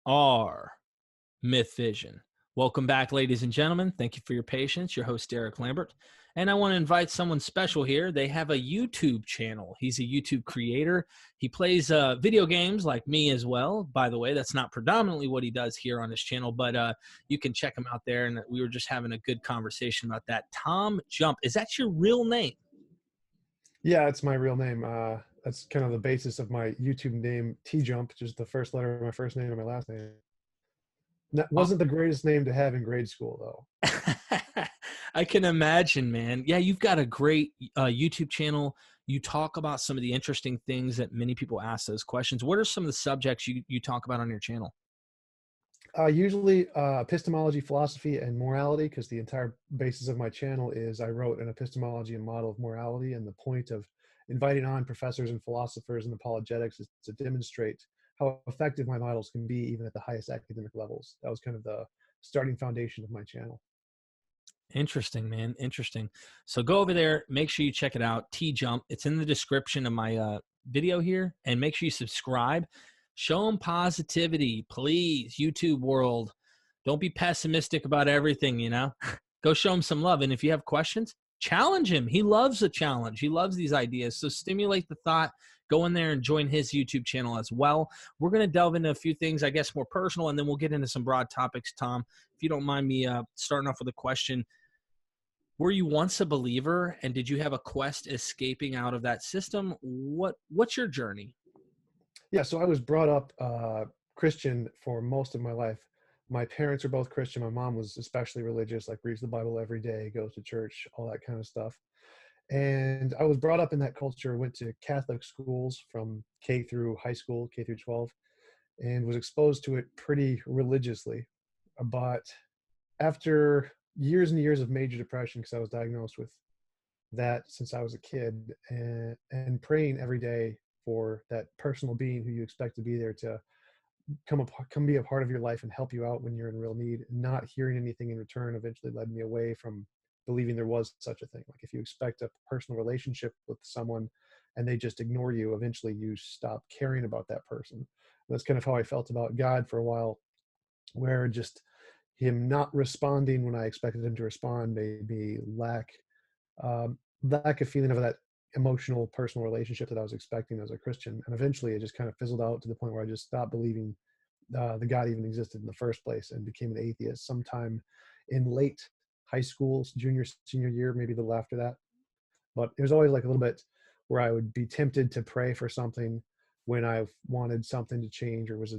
are MythVision. Welcome back, ladies and gentlemen. Thank you for your patience. Your host, Derek Lambert. And I want to invite someone special here. They have a YouTube channel. He's a YouTube creator. He plays video games like me as well. By the way, that's not predominantly what he does here on his channel, but you can check him out there. And we were just having a good conversation about that. TJump, is that your real name? Yeah, it's my real name. That's kind of the basis of my YouTube name, TJump, just the first letter of my first name and my last name. That wasn't the greatest name to have in grade school, though. I can imagine, man. Yeah, you've got a great YouTube channel. You talk about some of the interesting things that many people ask those questions. What are some of the subjects you talk about on your channel? Usually epistemology, philosophy, and morality, because the entire basis of my channel is I wrote an epistemology and model of morality, and the point of inviting on professors and philosophers in apologetics is to demonstrate how effective my models can be even at the highest academic levels. That was kind of the starting foundation of my channel. Interesting, man. Interesting. So go over there. Make sure you check it out. TJump. It's in the description of my video here. And make sure you subscribe. Show them positivity, please. YouTube world. Don't be pessimistic about everything, you know. Go show him some love. And if you have questions, challenge him. He loves a challenge. He loves these ideas. So stimulate the thought. Go in there and join his YouTube channel as well. We're going to delve into a few things, I guess, more personal, and then we'll get into some broad topics. Tom, if you don't mind me starting off with a question, were you once a believer, and did you have a quest escaping out of that system? What's your journey? Yeah, so I was brought up Christian for most of my life. My parents are both Christian. My mom was especially religious, like reads the Bible every day, goes to church, all that kind of stuff. And I was brought up in that culture, went to Catholic schools from K through high school, K through 12, and was exposed to it pretty religiously. But after years and years of major depression, because I was diagnosed with that since I was a kid, and praying every day for that personal being who you expect to be there to come be a part of your life and help you out when you're in real need, not hearing anything in return eventually led me away from believing there was such a thing. Like if you expect a personal relationship with someone and they just ignore you, eventually you stop caring about that person. And that's kind of how I felt about God for a while, where just him not responding when I expected him to respond made me lack a feeling of that emotional personal relationship that I was expecting as a Christian. And eventually it just kind of fizzled out to the point where I just stopped believing the God even existed in the first place and became an atheist sometime in late high school, junior, senior year, maybe a little after that. But it was always like a little bit where I would be tempted to pray for something when I wanted something to change or was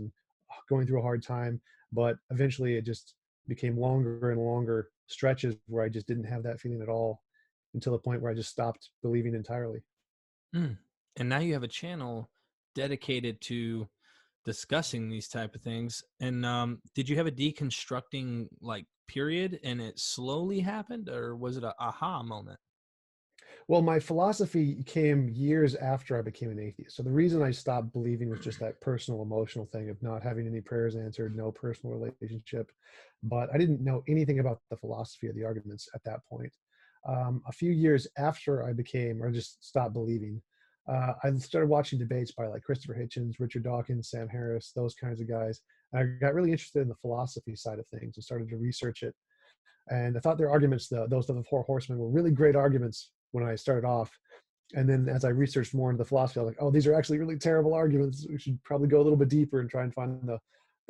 going through a hard time. But eventually it just became longer and longer stretches where I just didn't have that feeling at all until the point where I just stopped believing entirely. Mm. And now you have a channel dedicated to discussing these type of things. And did you have a deconstructing like period and it slowly happened, or was it a aha moment? Well, my philosophy came years after I became an atheist. So the reason I stopped believing was just that personal, emotional thing of not having any prayers answered, no personal relationship. But I didn't know anything about the philosophy of the arguments at that point. A few years after I became, or just stopped believing, I started watching debates by like Christopher Hitchens, Richard Dawkins, Sam Harris, those kinds of guys. And I got really interested in the philosophy side of things and started to research it. And I thought their arguments, those of the Four Horsemen, were really great arguments when I started off. And then as I researched more into the philosophy, I was like, oh, these are actually really terrible arguments. We should probably go a little bit deeper and try and find the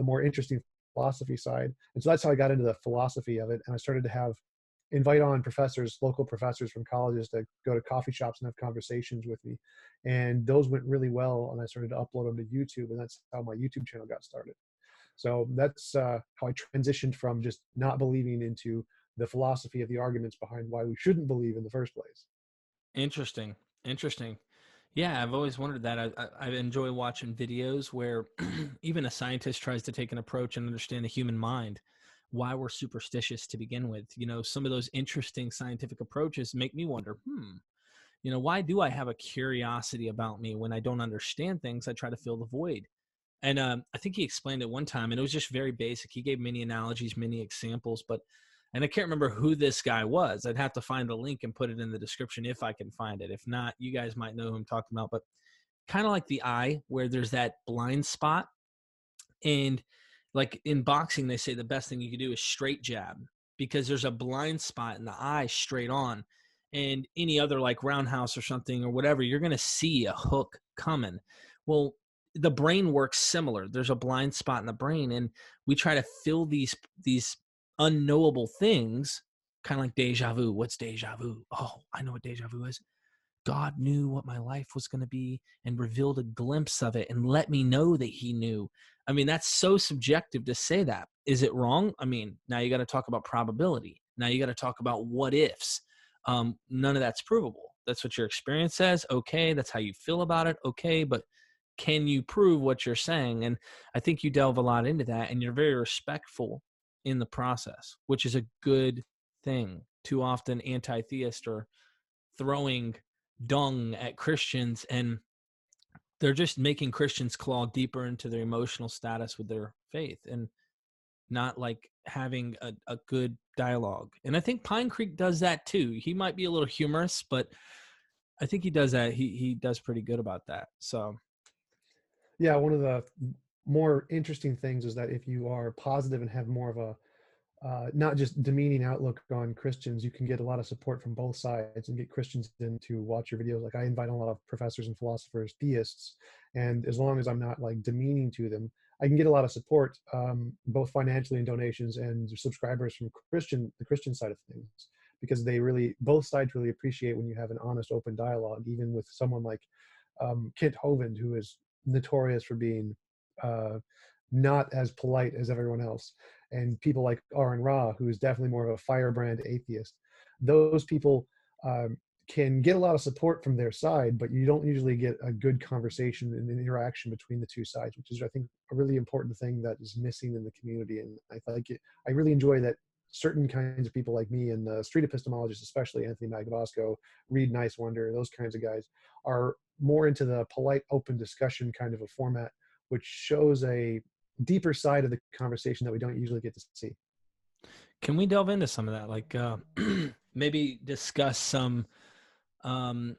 more interesting philosophy side. And so that's how I got into the philosophy of it. And I started to invite on professors, local professors from colleges to go to coffee shops and have conversations with me. And those went really well. And I started to upload them to YouTube. And that's how my YouTube channel got started. So that's how I transitioned from just not believing into the philosophy of the arguments behind why we shouldn't believe in the first place. Interesting. Interesting. Yeah, I've always wondered that. I enjoy watching videos where even a scientist tries to take an approach and understand the human mind, why we're superstitious to begin with. You know, some of those interesting scientific approaches make me wonder, why do I have a curiosity about me when I don't understand things? I try to fill the void. And I think he explained it one time, and it was just very basic. He gave many analogies, many examples, and I can't remember who this guy was. I'd have to find the link and put it in the description if I can find it. If not, you guys might know who I'm talking about. But kind of like the eye, where there's that blind spot, and Like in boxing, they say the best thing you can do is straight jab, because there's a blind spot in the eye straight on. And any other like roundhouse or something or whatever, you're going to see a hook coming. Well, the brain works similar. There's a blind spot in the brain, and we try to fill these unknowable things, kind of like deja vu. What's deja vu? Oh, I know what deja vu is. God knew what my life was going to be and revealed a glimpse of it and let me know that he knew. I mean, that's so subjective to say that. Is it wrong? I mean, now you got to talk about probability. Now you got to talk about what ifs. None of that's provable. That's what your experience says. Okay. That's how you feel about it. Okay. But can you prove what you're saying? And I think you delve a lot into that, and you're very respectful in the process, which is a good thing. Too often anti-theists are throwing dung at Christians, and they're just making Christians claw deeper into their emotional status with their faith, and not like having a good dialogue. And I think Pine Creek does that too. He might be a little humorous, but I think he does that. He does pretty good about that. So Yeah, one of the more interesting things is that if you are positive and have more of a not just demeaning outlook on Christians, you can get a lot of support from both sides and get Christians in to watch your videos. Like I invite a lot of professors and philosophers, theists, and as long as I'm not like demeaning to them, I can get a lot of support, both financially and donations and subscribers from the Christian side of things, because both sides really appreciate when you have an honest, open dialogue, even with someone like Kent Hovind, who is notorious for being uh, not as polite as everyone else, and people like Aaron Ra, who is definitely more of a firebrand atheist. Those people can get a lot of support from their side, but you don't usually get a good conversation and an interaction between the two sides, which is, I think, a really important thing that is missing in the community. And I really enjoy that certain kinds of people like me and the street epistemologists, especially Anthony Magnabosco, Reed Nice Wonder, those kinds of guys, are more into the polite, open discussion kind of a format, which shows a deeper side of the conversation that we don't usually get to see. can we delve into some of that? Like maybe discuss some, um,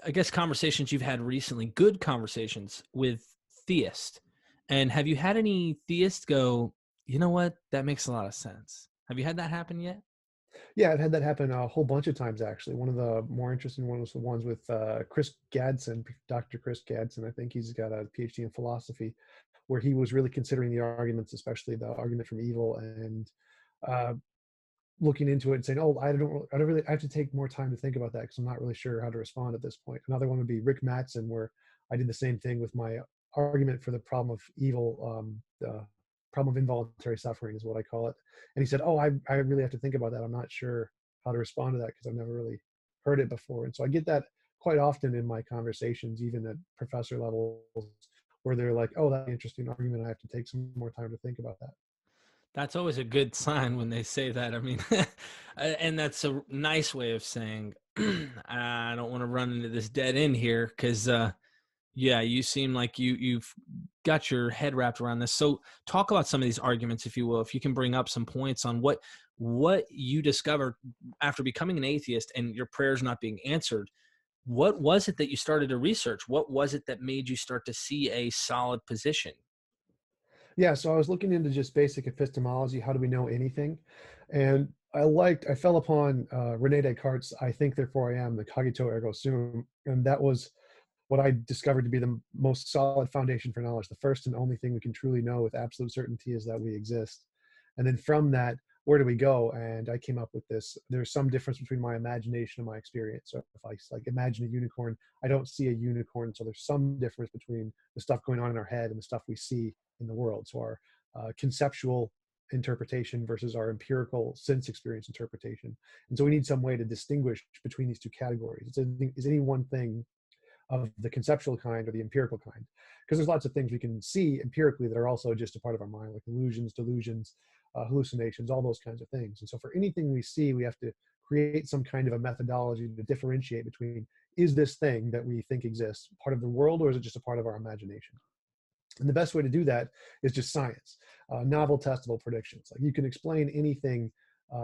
I guess, conversations you've had recently, good conversations with theists. And have you had any theists go, you know what, that makes a lot of sense? Have you had that happen yet? Yeah, I've had that happen a whole bunch of times, actually. One of the more interesting ones was the ones with Chris Gadsden, Dr. Chris Gadsden. I think he's got a PhD in philosophy, where he was really considering the arguments, especially the argument from evil, and uh, looking into it and saying, "Oh, I don't really, I have to take more time to think about that because I'm not really sure how to respond at this point." Another one would be Rick Mattson, where I did the same thing with my argument for the problem of evil, the problem of involuntary suffering is what I call it. And he said, "Oh, I really have to think about that. I'm not sure how to respond to that because I've never really heard it before." And so I get that quite often in my conversations, even at professor levels, where they're like, "Oh, that's an interesting argument. I have to take some more time to think about that." That's always a good sign when they say that. I mean, and that's a nice way of saying, I don't want to run into this dead end here, because yeah, you seem like you've got your head wrapped around this. So talk about some of these arguments, if you will, if you can bring up some points on what you discovered after becoming an atheist and your prayers not being answered. What was it that you started to research? What was it that made you start to see a solid position? Yeah, so I was looking into just basic epistemology. How do we know anything? And I fell upon Rene Descartes' "I think, therefore I am," the cogito ergo sum, and that was what I discovered to be the most solid foundation for knowledge. The first and only thing we can truly know with absolute certainty is that we exist. And then from that, where do we go? And I came up with this. There's some difference between my imagination and my experience. So if I like imagine a unicorn, I don't see a unicorn. So there's some difference between the stuff going on in our head and the stuff we see in the world. So our conceptual interpretation versus our empirical sense experience interpretation. And so we need some way to distinguish between these two categories. Is any one thing of the conceptual kind or the empirical kind? Because there's lots of things we can see empirically that are also just a part of our mind, like illusions, delusions, hallucinations, all those kinds of things. And so for anything we see, we have to create some kind of a methodology to differentiate between, is this thing that we think exists part of the world, or is it just a part of our imagination? And the best way to do that is just science, novel testable predictions. Like you can explain anything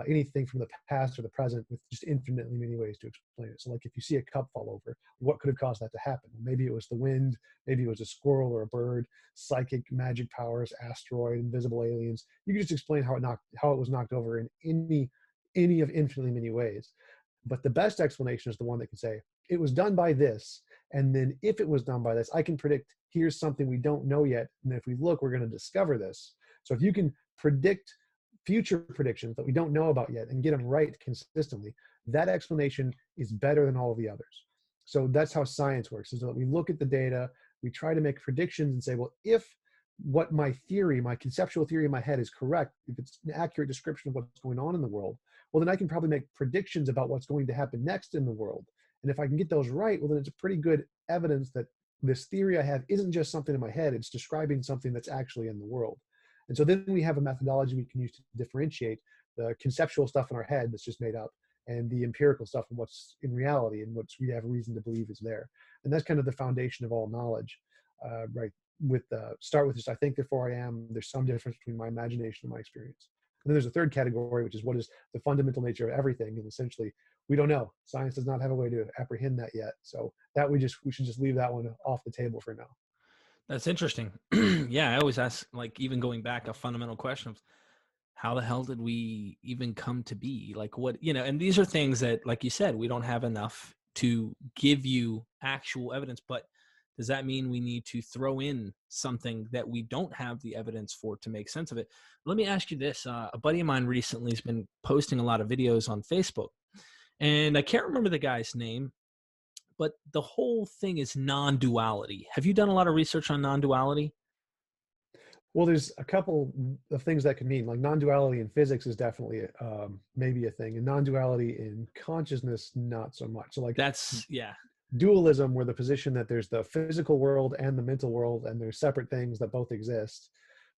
anything from the past or the present with just infinitely many ways to explain it. So like if you see a cup fall over, what could have caused that to happen? Maybe it was the wind, maybe it was a squirrel or a bird, psychic magic powers, asteroid, invisible aliens. You can just explain how it was knocked over in any of infinitely many ways. But the best explanation is the one that can say, it was done by this. And then if it was done by this, I can predict here's something we don't know yet. And if we look, we're going to discover this. So if you can predict future predictions that we don't know about yet and get them right consistently, that explanation is better than all of the others. So that's how science works, is that we look at the data, we try to make predictions and say, well, if what my theory, my conceptual theory in my head is correct, if it's an accurate description of what's going on in the world, well, then I can probably make predictions about what's going to happen next in the world. And if I can get those right, well, then it's a pretty good evidence that this theory I have isn't just something in my head, it's describing something that's actually in the world. And so then we have a methodology we can use to differentiate the conceptual stuff in our head that's just made up and the empirical stuff and what's in reality and what we have reason to believe is there. And that's kind of the foundation of all knowledge, right? Start with just, I think, therefore I am. There's some difference between my imagination and my experience. And then there's a third category, which is what is the fundamental nature of everything. And essentially, we don't know. Science does not have a way to apprehend that yet. So that we should just leave that one off the table for now. That's interesting. Yeah, I always ask, like, even going back, a fundamental question of how the hell did we even come to be? Like, what, and these are things that, like you said, we don't have enough to give you actual evidence, but does that mean we need to throw in something that we don't have the evidence for to make sense of it? Let me ask you this. A buddy of mine recently has been posting a lot of videos on Facebook, and I can't remember the guy's name, but the whole thing is non-duality. Have you done a lot of research on non-duality? Well, there's a couple of things that could mean, like non-duality in physics is definitely maybe a thing, and non-duality in consciousness, not so much. So like That's, yeah. Dualism, where the position that there's the physical world and the mental world, and there's separate things that both exist,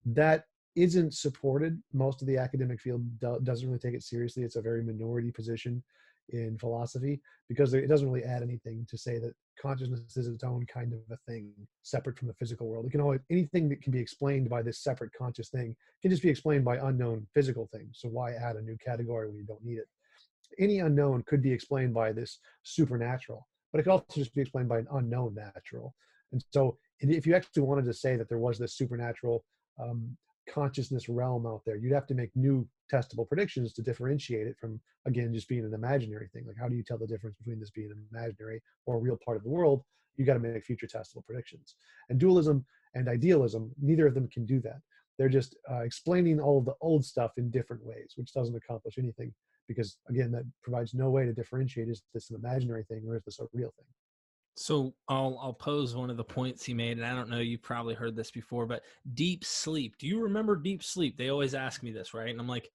that isn't supported. Most of the academic field doesn't really take it seriously. It's a very minority position in philosophy because it doesn't really add anything to say that consciousness is its own kind of a thing separate from the physical world. It can always, anything that can be explained by this separate conscious thing can just be explained by unknown physical things. So why add a new category when you don't need it? Any unknown could be explained by this supernatural, but it could also just be explained by an unknown natural. And so if you actually wanted to say that there was this supernatural consciousness realm out there, you'd have to make new testable predictions to differentiate it from, again, just being an imaginary thing. Like, how do you tell the difference between this being an imaginary or a real part of the world? You got to make future testable predictions. And dualism and idealism, neither of them can do that. They're just explaining all of the old stuff in different ways, which doesn't accomplish anything because, again, that provides no way to differentiate, is this an imaginary thing or is this a real thing? So I'll pose one of the points he made, and I don't know, you've probably heard this before, but deep sleep. Do you remember deep sleep? They always ask me this, right? And I'm like,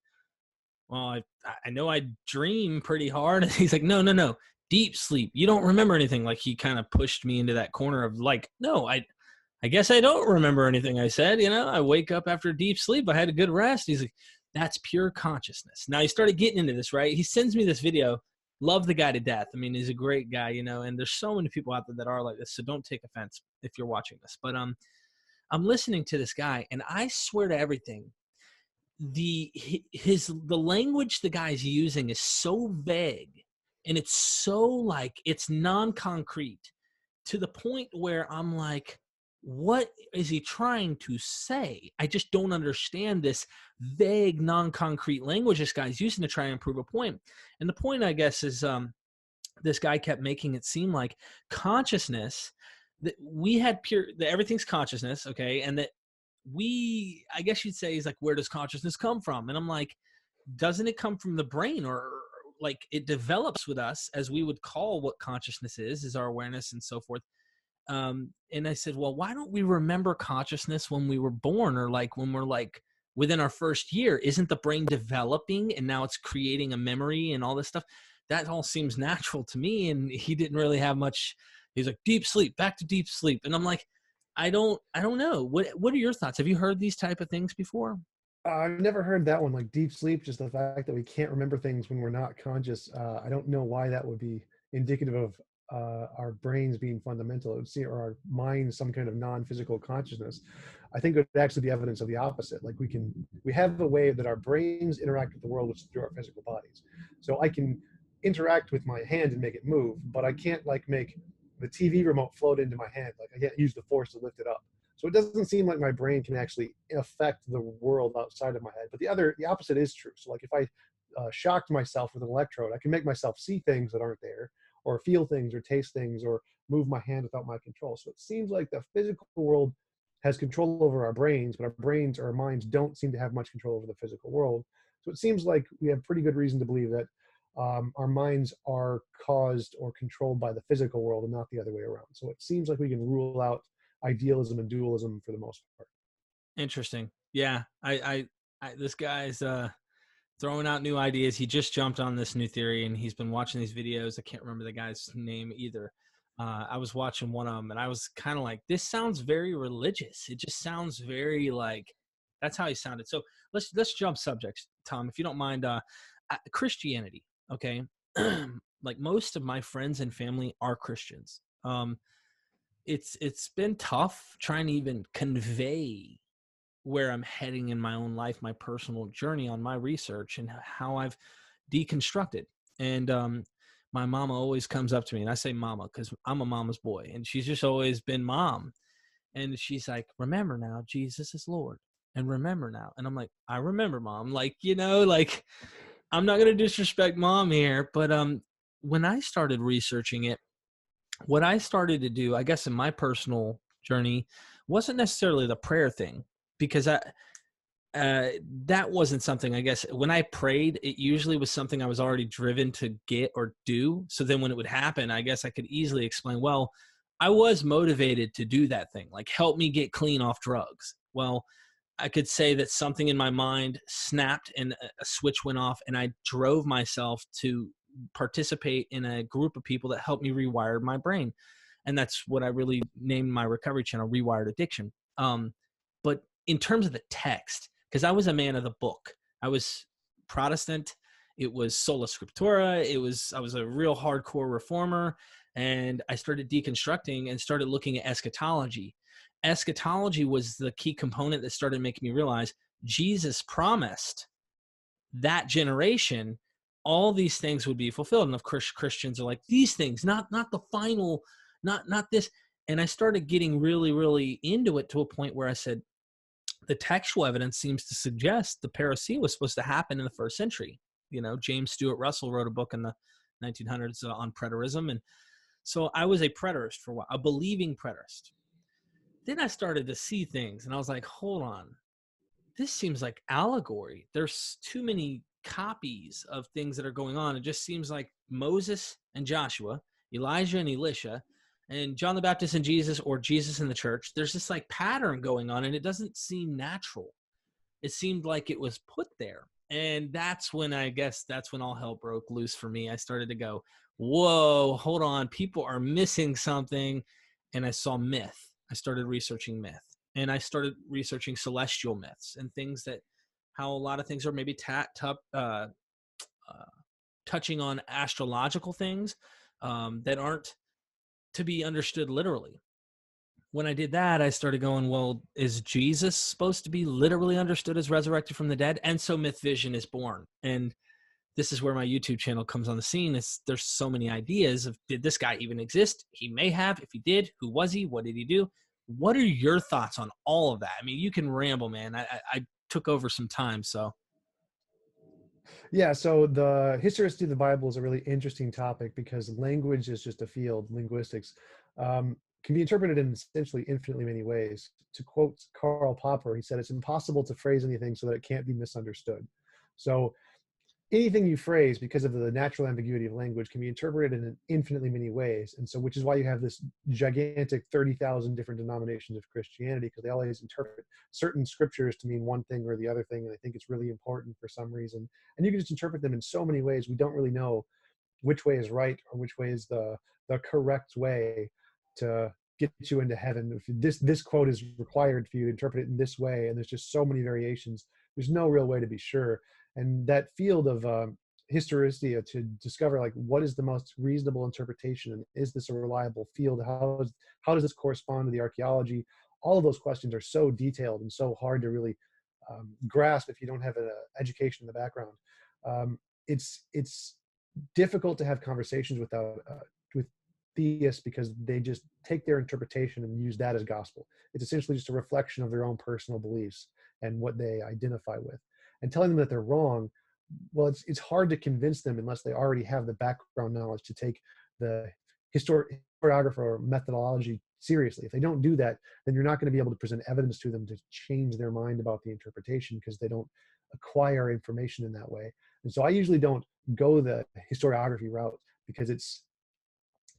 well, I know I dream pretty hard. And he's like, no, deep sleep. You don't remember anything. Like, he kind of pushed me into that corner of like, no, I guess I don't remember anything I said. I wake up after deep sleep. I had a good rest. He's like, that's pure consciousness. Now he started getting into this, right? He sends me this video. Love the guy to death. I mean, he's a great guy, and there's so many people out there that are like this. So don't take offense if you're watching this. But I'm listening to this guy, and I swear to everything, the language the guy's using is so vague, and it's so like it's non-concrete to the point where I'm like, what is he trying to say? I just don't understand this vague, non-concrete language this guy's using to try and prove a point. And the point, I guess, is this guy kept making it seem like consciousness, that we had that everything's consciousness, okay, and that I guess you'd say, is like, where does consciousness come from? And I'm like, doesn't it come from the brain, or like it develops with us, as we would call what consciousness is our awareness and so forth. And I said, well, why don't we remember consciousness when we were born, or like when we're like within our first year? Isn't the brain developing and now it's creating a memory and all this stuff? That all seems natural to me. And he didn't really have much. He's like, deep sleep, back to deep sleep. And I'm like, I don't know. What are your thoughts? Have you heard these type of things before? I've never heard that one, like deep sleep, just the fact that we can't remember things when we're not conscious. I don't know why that would be indicative of our brains being fundamental. It would see, or our minds, some kind of non-physical consciousness. I think it would actually be evidence of the opposite. Like we have a way that our brains interact with the world, which is through our physical bodies. So I can interact with my hand and make it move, but I can't like make the TV remote float into my hand. Like I can't use the force to lift it up. So it doesn't seem like my brain can actually affect the world outside of my head. But the opposite is true. So like if I shocked myself with an electrode, I can make myself see things that aren't there, or feel things, or taste things, or move my hand without my control. So it seems like the physical world has control over our brains, but our brains or our minds don't seem to have much control over the physical world. So it seems like we have pretty good reason to believe that our minds are caused or controlled by the physical world and not the other way around. So it seems like we can rule out idealism and dualism for the most part. Interesting. Yeah. This guy's throwing out new ideas. He just jumped on this new theory and he's been watching these videos. I can't remember the guy's name either. I was watching one of them and I was kind of like, this sounds very religious. It just sounds very like, that's how he sounded. So let's jump subjects, Tom, if you don't mind. Christianity. Okay. Like most of my friends and family are Christians. It's been tough trying to even convey where I'm heading in my own life, my personal journey on my research and how I've deconstructed. And my mama always comes up to me, and I say mama because I'm a mama's boy, and she's just always been mom. And she's like, remember now, Jesus is Lord. And remember now. And I'm like, I remember, Mom. Like, like I'm not going to disrespect Mom here. But when I started researching it, what I started to do, I guess in my personal journey, wasn't necessarily the prayer thing, because that wasn't something, I guess, when I prayed, it usually was something I was already driven to get or do. So then when it would happen, I guess I could easily explain, well, I was motivated to do that thing, like help me get clean off drugs. Well, I could say that something in my mind snapped and a switch went off, and I drove myself to participate in a group of people that helped me rewire my brain. And that's what I really named my recovery channel, Rewired Addiction. But in terms of the text, because I was a man of the book, I was Protestant. It was sola scriptura. I was a real hardcore reformer. And I started deconstructing and started looking at eschatology. Eschatology was the key component that started making me realize Jesus promised that generation all these things would be fulfilled. And of course, Christians are like, these things, not the final, not this. And I started getting really, really into it to a point where I said, the textual evidence seems to suggest the parousia was supposed to happen in the first century. James Stuart Russell wrote a book in the 1900s on preterism. And so I was a preterist for a while, a believing preterist. Then I started to see things and I was like, hold on, this seems like allegory. There's too many copies of things that are going on. It just seems like Moses and Joshua, Elijah and Elisha, and John the Baptist and Jesus, or Jesus and the church. There's this like pattern going on and it doesn't seem natural. It seemed like it was put there. And that's when all hell broke loose for me. I started to go, whoa, hold on. People are missing something. And I saw myth. I started researching myth. And I started researching celestial myths and things that, how a lot of things are maybe touching on astrological things that aren't to be understood literally. When I did that, I started going, well, is Jesus supposed to be literally understood as resurrected from the dead? And so MythVision is born. And this is where my YouTube channel comes on the scene. There's so many ideas of, did this guy even exist? He may have. If he did, who was he? What did he do? What are your thoughts on all of that? I mean, you can ramble, man. I took over some time, so. Yeah, so the historicity of the Bible is a really interesting topic because language is just a field, linguistics, can be interpreted in essentially infinitely many ways. To quote Karl Popper, he said, it's impossible to phrase anything so that it can't be misunderstood. So anything you phrase, because of the natural ambiguity of language, can be interpreted in infinitely many ways. And so, which is why you have this gigantic 30,000 different denominations of Christianity, because they always interpret certain scriptures to mean one thing or the other thing. And I think it's really important for some reason. And you can just interpret them in so many ways. We don't really know which way is right or which way is the correct way to get you into heaven. If this quote is required for you to interpret it in this way, and there's just so many variations, there's no real way to be sure. And that field of historicity to discover like what is the most reasonable interpretation, and is this a reliable field? How does this correspond to the archaeology? all of those questions are so detailed and so hard to really grasp if you don't have an education in the background. It's difficult to have conversations with theists because they just take their interpretation and use that as gospel. It's essentially just a reflection of their own personal beliefs and what they identify with. And telling them that they're wrong, well, it's hard to convince them unless they already have the background knowledge to take the historiographer or methodology seriously. If they don't do that, then you're not going to be able to present evidence to them to change their mind about the interpretation because they don't acquire information in that way. And so I usually don't go the historiography route because it's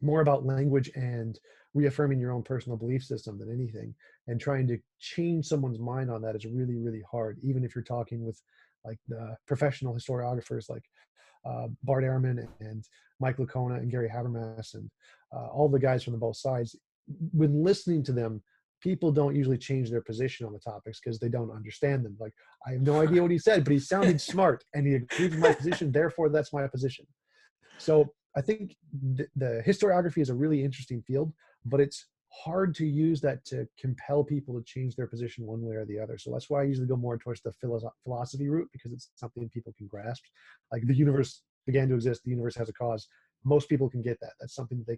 more about language and reaffirming your own personal belief system than anything. And trying to change someone's mind on that is really, really hard, even if you're talking with like the professional historiographers like Bart Ehrman and Mike Licona and Gary Habermas and all the guys from the both sides. When listening to them, people don't usually change their position on the topics because they don't understand them. Like, I have no idea what he said, but he sounded smart and he agreed with my position. Therefore, that's my position. So I think the historiography is a really interesting field, but it's hard to use that to compel people to change their position one way or the other. So that's why I usually go more towards the philosophy route, because it's something people can grasp. Like, the universe began to exist, the universe has a cause. Most people can get that. That's something that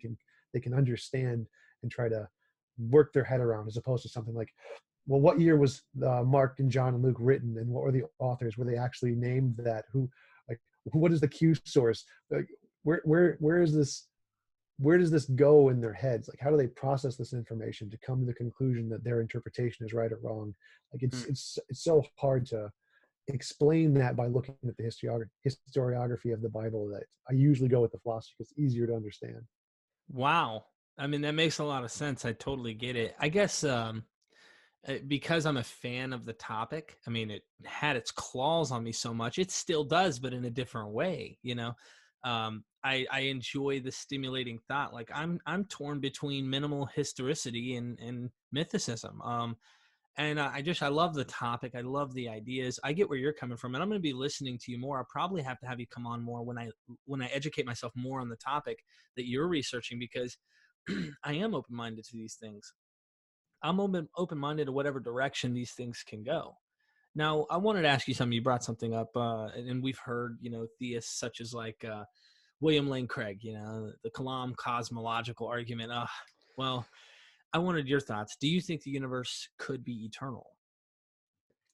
they can understand and try to work their head around, as opposed to something like, well, what year was Mark and John and Luke written, and what were the authors? Were they actually named that? What is the Q source? Like, where is this? Where does this go in their heads? Like, how do they process this information to come to the conclusion that their interpretation is right or wrong? Like, it's so hard to explain that by looking at the historiography of the Bible, that I usually go with the philosophy because it's easier to understand. Wow. I mean, that makes a lot of sense. I totally get it. I guess because I'm a fan of the topic, I mean, it had its claws on me so much. It still does, but in a different way, you know. I enjoy the stimulating thought. Like, I'm torn between minimal historicity and mythicism. And I love the topic. I love the ideas. I get where you're coming from, and I'm going to be listening to you more. I'll probably have to have you come on more when I educate myself more on the topic that you're researching, because I am open-minded to these things. I'm open-minded to whatever direction these things can go. Now, I wanted to ask you something. You brought something up, and we've heard, theists such as like William Lane Craig, the Kalam cosmological argument. Well, I wanted your thoughts. Do you think the universe could be eternal?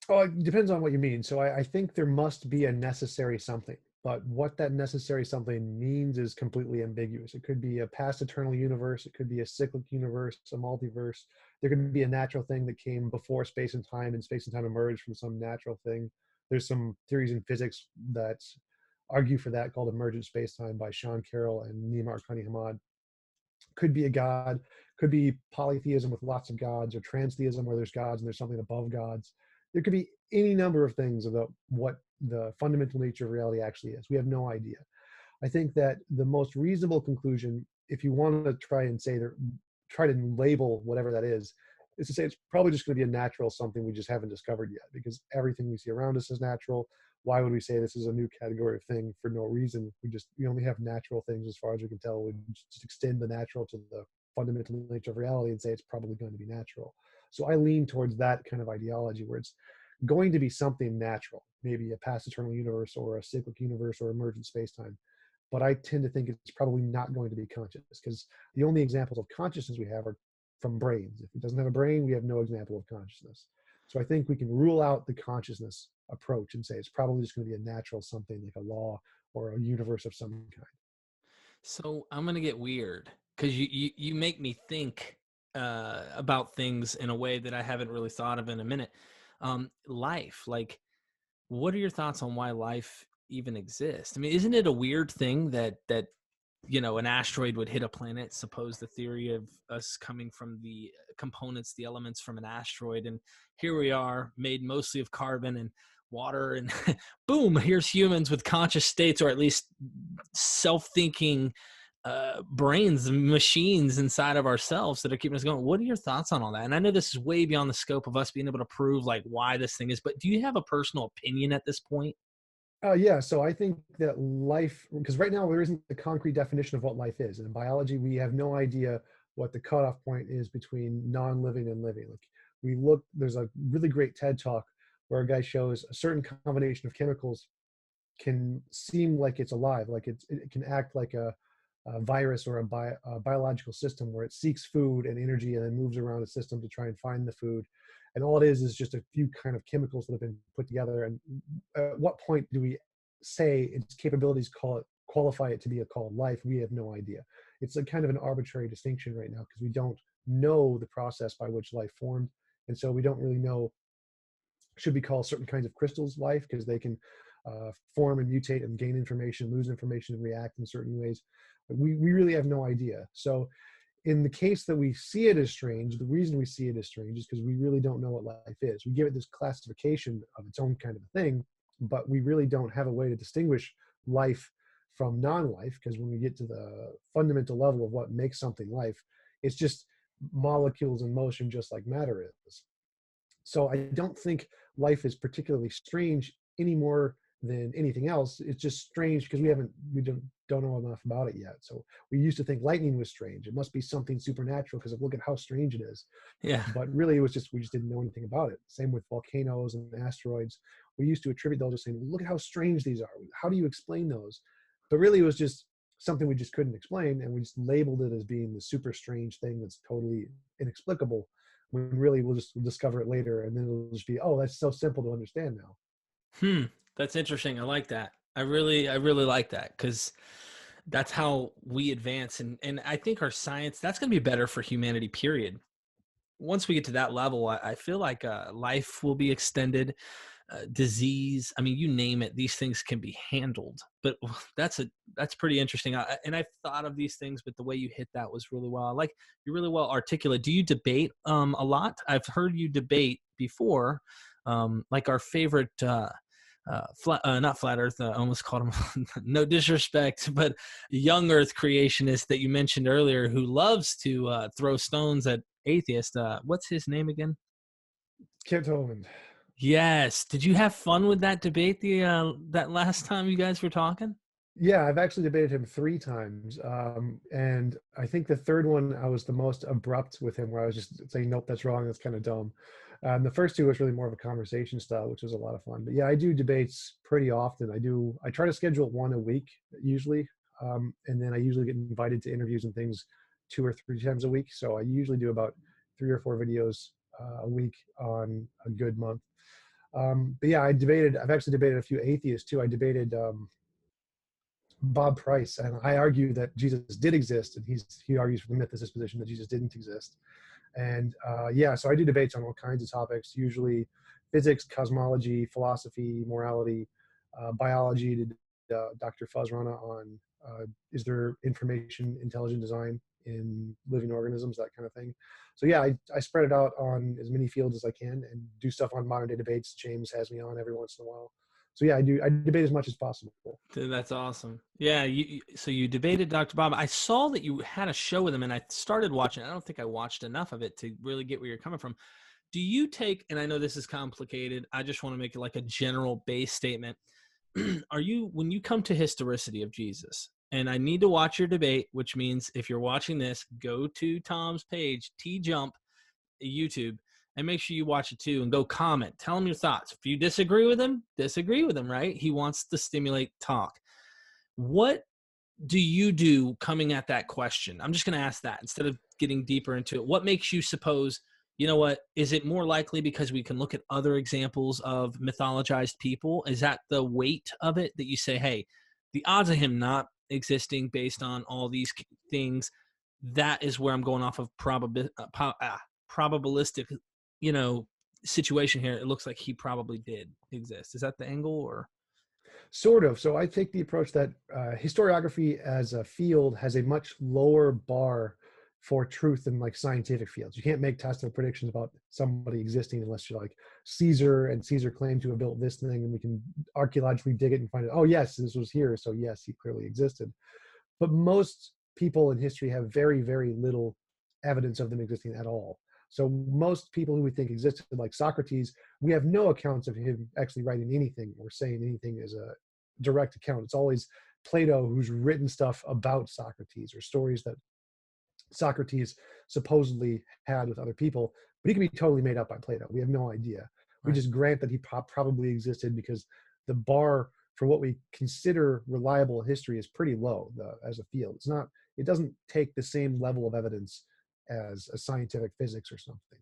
Oh, it depends on what you mean. So I think there must be a necessary something, but what that necessary something means is completely ambiguous. It could be a past eternal universe. It could be a cyclic universe, a multiverse. There could be a natural thing that came before space and space and time emerged from some natural thing. There's some theories in physics that argue for that, called emergent space-time by Sean Carroll and Nima Arkani-Hammad. Could be a god, could be polytheism with lots of gods, or transtheism where there's gods and there's something above gods. There could be any number of things about what the fundamental nature of reality actually is. We have no idea. I think that the most reasonable conclusion, if you want to try to label whatever that is to say it's probably just going to be a natural something we just haven't discovered yet, because everything we see around us is natural. Why would we say this is a new category of thing for no reason? We only have natural things as far as we can tell. We just extend the natural to the fundamental nature of reality and say it's probably going to be natural. So I lean towards that kind of ideology, where it's going to be something natural, maybe a past eternal universe or a cyclic universe or emergent space-time. But I tend to think it's probably not going to be conscious, because the only examples of consciousness we have are from brains. If it doesn't have a brain, we have no example of consciousness. So I think we can rule out the consciousness approach and say it's probably just going to be a natural something, like a law or a universe of some kind. So I'm going to get weird, because you make me think about things in a way that I haven't really thought of in a minute. Life, like, what are your thoughts on why life even exists? I mean, isn't it a weird thing that an asteroid would hit a planet? Suppose the theory of us coming from the components, the elements from an asteroid, and here we are, made mostly of carbon and water, and boom, here's humans with conscious states, or at least self-thinking brains, machines inside of ourselves that are keeping us going. What are your thoughts on all that? And I know this is way beyond the scope of us being able to prove like why this thing is, but do you have a personal opinion at this point? Yeah, so I think that life, because right now there isn't a concrete definition of what life is. And in biology, we have no idea what the cutoff point is between non-living and living. Like, we look, there's a really great TED talk where a guy shows a certain combination of chemicals can seem like it's alive, like it can act like a virus or a biological system where it seeks food and energy and then moves around a system to try and find the food. And all it is just a few kind of chemicals that have been put together. And at what point do we say its capabilities qualify it to be called life? We have no idea. It's a kind of an arbitrary distinction right now because we don't know the process by which life formed. And so we don't really know, should we call certain kinds of crystals life because they can form and mutate and gain information, lose information, and react in certain ways. But we really have no idea. So in the case that we see it as strange, the reason we see it as strange is because we really don't know what life is. We give it this classification of its own kind of a thing, but we really don't have a way to distinguish life from non-life, because when we get to the fundamental level of what makes something life, it's just molecules in motion just like matter is. So I don't think life is particularly strange any more than anything else. It's just strange because we don't know enough about it yet. So we used to think lightning was strange. It must be something supernatural because of look at how strange it is. Yeah. But really it was just, we just didn't know anything about it. Same with volcanoes and asteroids. We used to attribute those to saying, look at how strange these are. How do you explain those? But really it was just something we just couldn't explain. And we just labeled it as being the super strange thing that's totally inexplicable, when really we'll discover it later. And then it'll just be, oh, that's so simple to understand now. That's interesting. I like that. I really like that, because that's how we advance. And I think our science, that's going to be better for humanity, period. Once we get to that level, I feel like life will be extended, disease. I mean, you name it, these things can be handled. But that's pretty interesting. And I've thought of these things, but the way you hit that was really well. I like, you're really well articulate. Do you debate a lot? I've heard you debate before, like our favorite not flat earth, I almost called him no disrespect, but young earth creationist that you mentioned earlier, who loves to throw stones at atheists. What's his name again? Kent Hovind. Yes. Did you have fun with that debate that last time you guys were talking? Yeah, I've actually debated him 3 times. And I think the third one, I was the most abrupt with him, where I was just saying, nope, that's wrong. That's kind of dumb. The first 2 was really more of a conversation style, which was a lot of fun. But yeah, I do debates pretty often. I try to schedule 1 a week usually. And then I usually get invited to interviews and things 2 or 3 times a week. So I usually do about 3 or 4 videos a week on a good month. But yeah, I've actually debated a few atheists too. I debated Bob Price, and I argue that Jesus did exist, and he argues from the mythicist position that Jesus didn't exist. And yeah, so I do debates on all kinds of topics, usually physics, cosmology, philosophy, morality, biology. Did Dr. Fuzzrana on is there information, intelligent design in living organisms, that kind of thing. So yeah, I spread it out on as many fields as I can and do stuff on modern day debates. James has me on every once in a while. So yeah, I debate as much as possible. Dude, that's awesome. Yeah. So you debated Dr. Bob. I saw that you had a show with him, and I started watching. I don't think I watched enough of it to really get where you're coming from. Do you take, and I know this is complicated, I just want to make it like a general base statement. When you come to historicity of Jesus, and I need to watch your debate, which means if you're watching this, go to Tom's page, TJump YouTube, and make sure you watch it too, and go comment. Tell him your thoughts. If you disagree with him, right? He wants to stimulate talk. What do you do coming at that question? I'm just going to ask that instead of getting deeper into it. What makes you suppose, you know what, is it more likely because we can look at other examples of mythologized people? Is that the weight of it that you say, hey, the odds of him not existing based on all these things, that is where I'm going off of probabilistic, situation here. It looks like he probably did exist. Is that the angle, or? Sort of. So I take the approach that historiography as a field has a much lower bar for truth than like scientific fields. You can't make testable predictions about somebody existing unless you're like Caesar, and Caesar claimed to have built this thing, and we can archaeologically dig it and find it. Oh yes, this was here. So yes, he clearly existed. But most people in history have very, very little evidence of them existing at all. So most people who we think existed, like Socrates, we have no accounts of him actually writing anything or saying anything as a direct account. It's always Plato who's written stuff about Socrates, or stories that Socrates supposedly had with other people, but he can be totally made up by Plato. We have no idea. We Right. just grant that he probably existed because the bar for what we consider reliable history is pretty low as a field. It's not, it doesn't take the same level of evidence as a scientific physics or something.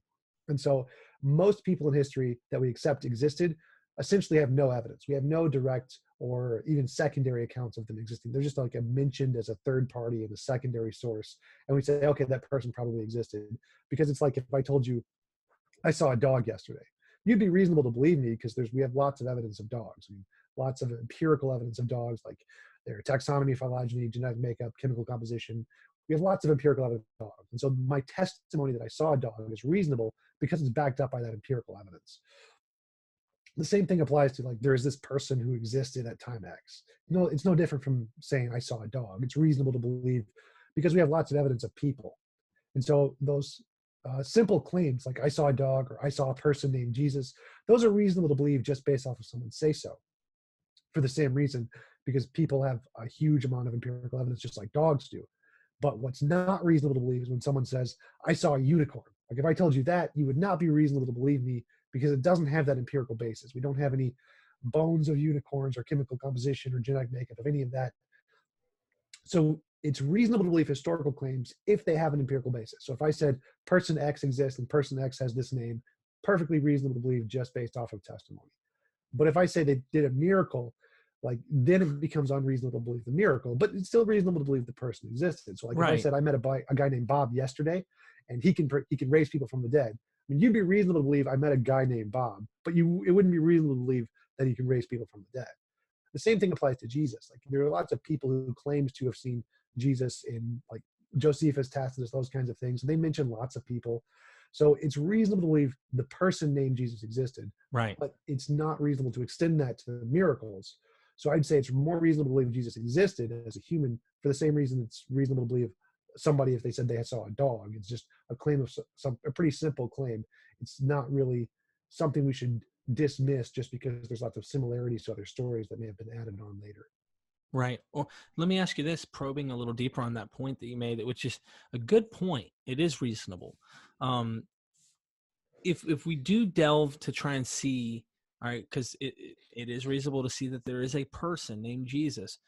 And so most people in history that we accept existed essentially have no evidence. We have no direct or even secondary accounts of them existing. They're just like mentioned as a third party and a secondary source. And we say, okay, that person probably existed. Because it's like if I told you I saw a dog yesterday, you'd be reasonable to believe me because we have lots of evidence of dogs. I mean, lots of empirical evidence of dogs, like their taxonomy, phylogeny, genetic makeup, chemical composition. We have lots of empirical evidence of dogs. And so my testimony that I saw a dog is reasonable because it's backed up by that empirical evidence. The same thing applies to, like, there is this person who existed at time X. No, it's no different from saying I saw a dog. It's reasonable to believe because we have lots of evidence of people. And so those simple claims like I saw a dog or I saw a person named Jesus, those are reasonable to believe just based off of someone say so. For the same reason, because people have a huge amount of empirical evidence just like dogs do. But what's not reasonable to believe is when someone says, I saw a unicorn. Like if I told you that, you would not be reasonable to believe me because it doesn't have that empirical basis. We don't have any bones of unicorns or chemical composition or genetic makeup of any of that. So it's reasonable to believe historical claims if they have an empirical basis. So if I said person X exists and person X has this name, perfectly reasonable to believe just based off of testimony. But if I say they did a miracle, like then it becomes unreasonable to believe the miracle, but it's still reasonable to believe the person existed. So like if I said I met a guy named Bob yesterday and he can raise people from the dead, I mean, you'd be reasonable to believe I met a guy named Bob, but it wouldn't be reasonable to believe that he can raise people from the dead. The same thing applies to Jesus. Like there are lots of people who claims to have seen Jesus in like Josephus, Tacitus, those kinds of things. And they mention lots of people. So it's reasonable to believe the person named Jesus existed, Right. but it's not reasonable to extend that to miracles. So I'd say it's more reasonable to believe Jesus existed as a human for the same reason it's reasonable to believe somebody if they said they saw a dog. It's just a claim of a pretty simple claim. It's not really something we should dismiss just because there's lots of similarities to other stories that may have been added on later. Right. Well, let me ask you this, probing a little deeper on that point that you made, which is a good point. It is reasonable. If we do delve to try and see, all right, because it is reasonable to see that there is a person named Jesus.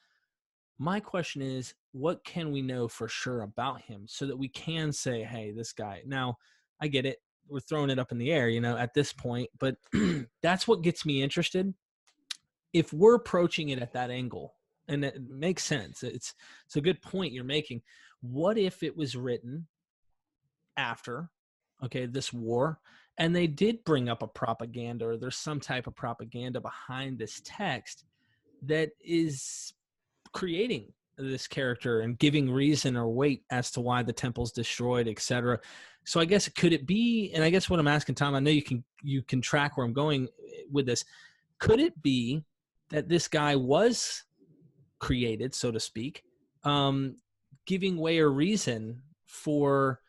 My question is, what can we know for sure about him so that we can say, hey, this guy. Now, I get it. We're throwing it up in the air, at this point, but that's what gets me interested. If we're approaching it at that angle, and it makes sense, it's a good point you're making. What if it was written after, this war, and they did bring up a propaganda, or there's some type of propaganda behind this text that is creating this character and giving reason or weight as to why the temple's destroyed, etc. So I guess, could it be, and I guess what I'm asking, Tom, I know you can track where I'm going with this. Could it be that this guy was created, so to speak, giving way or reason for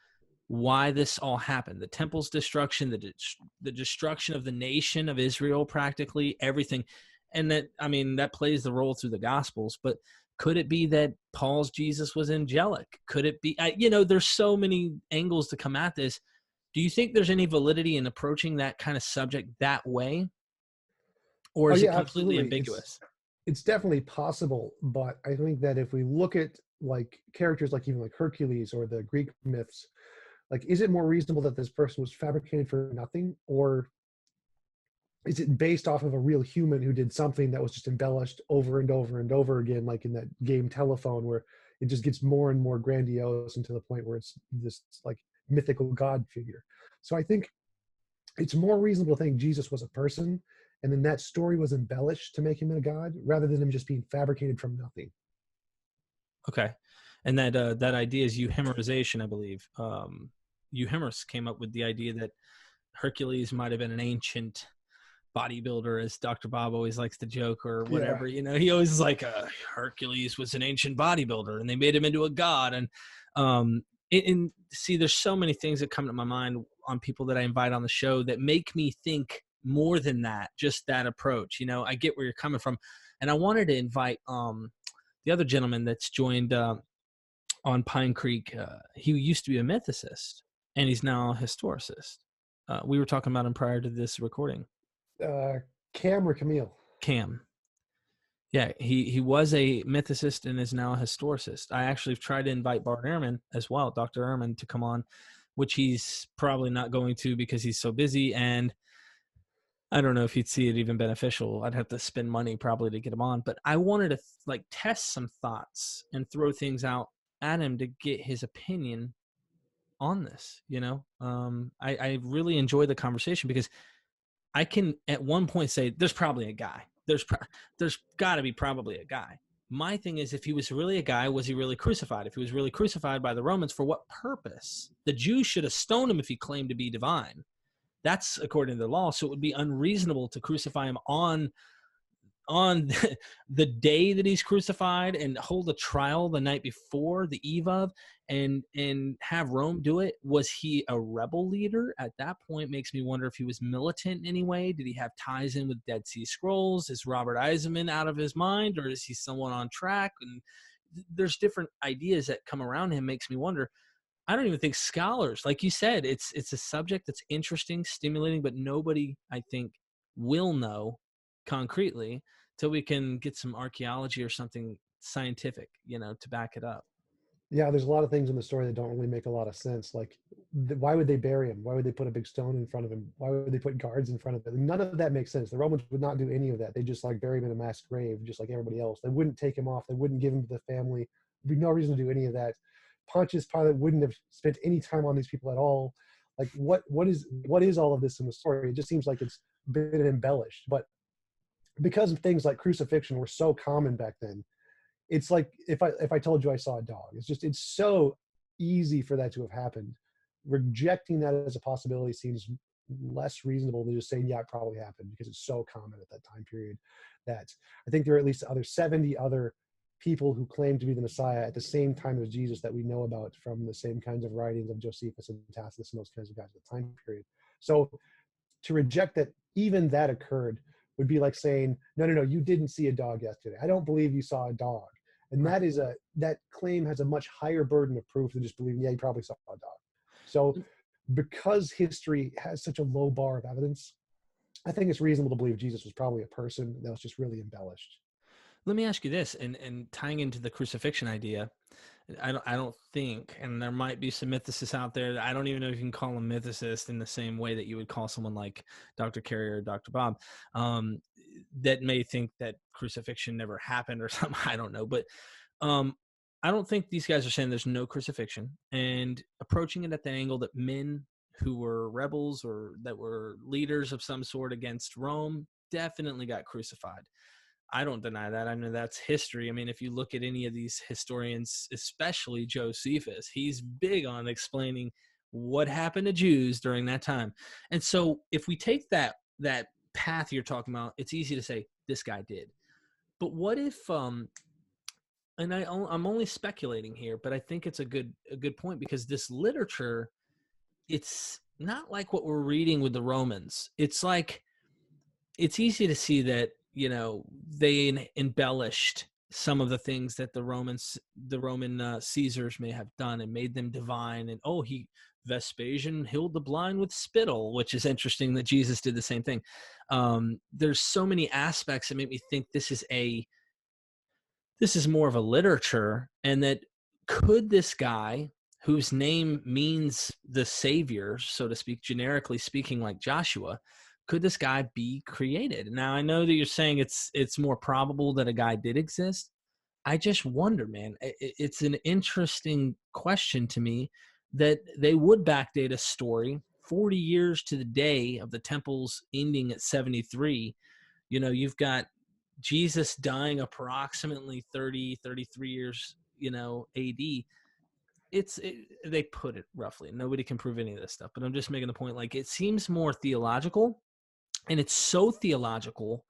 why this all happened? The temple's destruction, the destruction of the nation of Israel, practically everything. And that plays the role through the Gospels. But could it be that Paul's Jesus was angelic? Could it be, there's so many angles to come at this. Do you think there's any validity in approaching that kind of subject that way? Or is it completely ambiguous? It's definitely possible, but I think that if we look at like characters like even like Hercules or the Greek myths, like, is it more reasonable that this person was fabricated for nothing, or is it based off of a real human who did something that was just embellished over and over and over again, like in that game Telephone, where it just gets more and more grandiose and to the point where it's this like mythical god figure? So I think it's more reasonable to think Jesus was a person, and then that story was embellished to make him a god, rather than him just being fabricated from nothing. Okay. And that idea is euhemerization, I believe. Euhemerus came up with the idea that Hercules might have been an ancient bodybuilder, as Dr. Bob always likes to joke, or whatever. Yeah. He always is like, Hercules was an ancient bodybuilder and they made him into a god. And see, there's so many things that come to my mind on people that I invite on the show that make me think more than that, just that approach. I get where you're coming from. And I wanted to invite the other gentleman that's joined on Pine Creek. He used to be a mythicist, and he's now a historicist. We were talking about him prior to this recording. Cam or Camille? Cam. Yeah, he was a mythicist and is now a historicist. I actually tried to invite Bart Ehrman as well, Dr. Ehrman, to come on, which he's probably not going to because he's so busy, and I don't know if he'd see it even beneficial. I'd have to spend money probably to get him on. But I wanted to like test some thoughts and throw things out at him to get his opinion on this. You know, I really enjoy the conversation because I can at one point say there's probably a guy. There's got to be probably a guy. My thing is, if he was really a guy, was he really crucified? If he was really crucified by the Romans, for what purpose? The Jews should have stoned him if he claimed to be divine. That's according to the law. So it would be unreasonable to crucify him on the day that he's crucified and hold a trial the night before, the eve of, and have Rome do it. Was he a rebel leader at that point? Makes me wonder if he was militant in any way. Did he have ties in with Dead Sea Scrolls? Is Robert Eisenman out of his mind, or is he someone on track? And there's different ideas that come around him. Makes me wonder. I don't even think scholars, like you said, it's a subject that's interesting, stimulating, but nobody, I think, will know concretely till we can get some archaeology or something scientific, you know, to back it up. Yeah, there's a lot of things in the story that don't really make a lot of sense. Like, why would they bury him? Why would they put a big stone in front of him? Why would they put guards in front of him? None of that makes sense. The Romans would not do any of that. They just like bury him in a mass grave, just like everybody else. They wouldn't take him off. They wouldn't give him to the family. There'd be no reason to do any of that. Pontius Pilate wouldn't have spent any time on these people at all. Like, what is all of this in the story? It just seems like it's been embellished. But because of things like crucifixion were so common back then, it's like if I told you I saw a dog, it's so easy for that to have happened. Rejecting that as a possibility seems less reasonable than just saying, yeah, it probably happened, because it's so common at that time period that I think there are at least 70 other people who claim to be the Messiah at the same time as Jesus that we know about from the same kinds of writings of Josephus and Tacitus and those kinds of guys at the time period. So to reject that even that occurred would be like saying, no, you didn't see a dog yesterday. I don't believe you saw a dog. And that claim has a much higher burden of proof than just believing, yeah, you probably saw a dog. So because history has such a low bar of evidence, I think it's reasonable to believe Jesus was probably a person that was just really embellished. Let me ask you this, and tying into the crucifixion idea, I don't think, and there might be some mythicists out there, I don't even know if you can call them mythicists in the same way that you would call someone like Dr. Carey or Dr. Bob, that may think that crucifixion never happened or something. I don't know. But I don't think these guys are saying there's no crucifixion, and approaching it at the angle that men who were rebels or that were leaders of some sort against Rome definitely got crucified. I don't deny that. I know that's history. I mean, if you look at any of these historians, especially Josephus, he's big on explaining what happened to Jews during that time. And so if we take that path you're talking about, it's easy to say this guy did. But what if and I'm only speculating here, but I think it's a good point, because this literature, it's not like what we're reading with the Romans. It's like, it's easy to see that, you know, they embellished some of the things that the Roman Caesars may have done and made them divine. And Vespasian healed the blind with spittle, which is interesting that Jesus did the same thing. There's so many aspects that make me think this is more of a literature, and that could this guy, whose name means the savior, so to speak, generically speaking, like Joshua, could this guy be created? Now, I know that you're saying it's more probable that a guy did exist. I just wonder, man. It's an interesting question to me that they would backdate a story 40 years to the day of the temple's ending at 73. You know, you've got Jesus dying approximately 33 years, you know, AD. They put it roughly. Nobody can prove any of this stuff, but I'm just making the point. Like, it seems more theological. And it's so theological,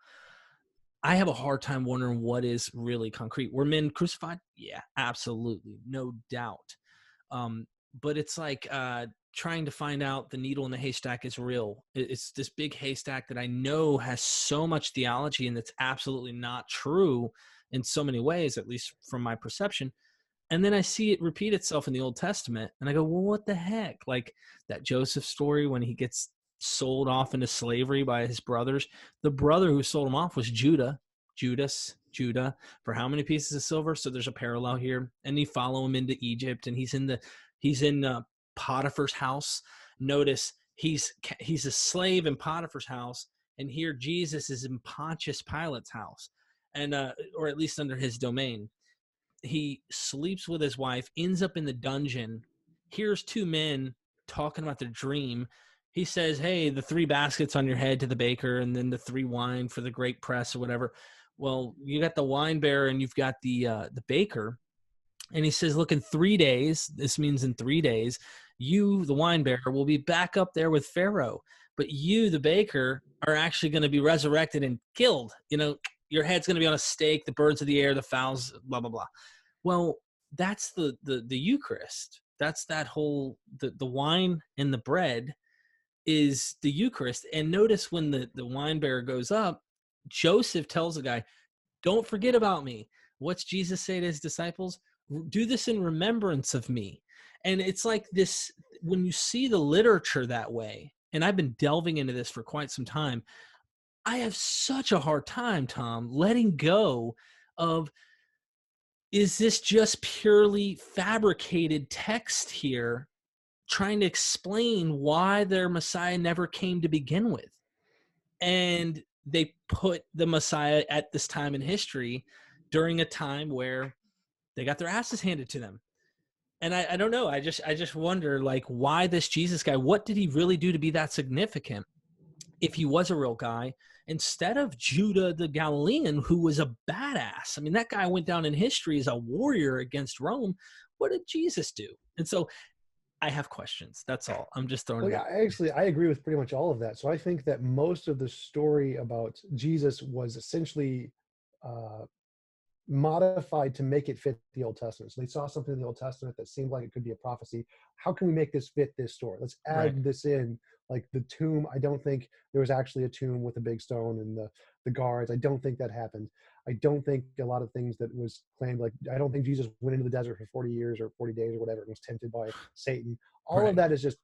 I have a hard time wondering what is really concrete. Were men crucified? Yeah, absolutely. No doubt. But it's like trying to find out the needle in the haystack is real. It's this big haystack that I know has so much theology, and that's absolutely not true in so many ways, at least from my perception. And then I see it repeat itself in the Old Testament. And I go, well, what the heck? Like that Joseph story when he gets sold off into slavery by his brothers. The brother who sold him off was Judah, Judah, for how many pieces of silver? So there's a parallel here. And you follow him into Egypt, and he's in Potiphar's house. Notice he's a slave in Potiphar's house, and here Jesus is in Pontius Pilate's house, and or at least under his domain. He sleeps with his wife, ends up in the dungeon, hears two men talking about their dream. He says, hey, the 3 baskets on your head to the baker, and then the 3 wine for the grape press or whatever. Well, you got the wine bearer and you've got the baker. And he says, look, in 3 days, this means in 3 days, you, the wine bearer, will be back up there with Pharaoh. But you, the baker, are actually going to be resurrected and killed. You know, your head's going to be on a stake, the birds of the air, the fowls, blah, blah, blah. Well, that's the Eucharist. That's that whole, the wine and the bread is the Eucharist. And notice when the wine bearer goes up, Joseph tells the guy, don't forget about me. What's Jesus say to his disciples? Do this in remembrance of me. And it's like this, when you see the literature that way, and I've been delving into this for quite some time, I have such a hard time, Tom, letting go of, is this just purely fabricated text here trying to explain why their Messiah never came to begin with? And they put the Messiah at this time in history during a time where they got their asses handed to them. And I don't know. I just wonder, like, why this Jesus guy? What did he really do to be that significant? If he was a real guy, instead of Judah the Galilean, who was a badass. I mean, that guy went down in history as a warrior against Rome. What did Jesus do? And so I have questions. That's all. I'm just throwing it out. I agree with pretty much all of that. So I think that most of the story about Jesus was essentially modified to make it fit the Old Testament. So they saw something in the Old Testament that seemed like it could be a prophecy. How can we make this fit this story? Let's add this in. Like the tomb, I don't think there was actually a tomb with a big stone and the guards. I don't think that happened. I don't think a lot of things that was claimed, like I don't think Jesus went into the desert for 40 years or 40 days or whatever and was tempted by Satan. All of that is just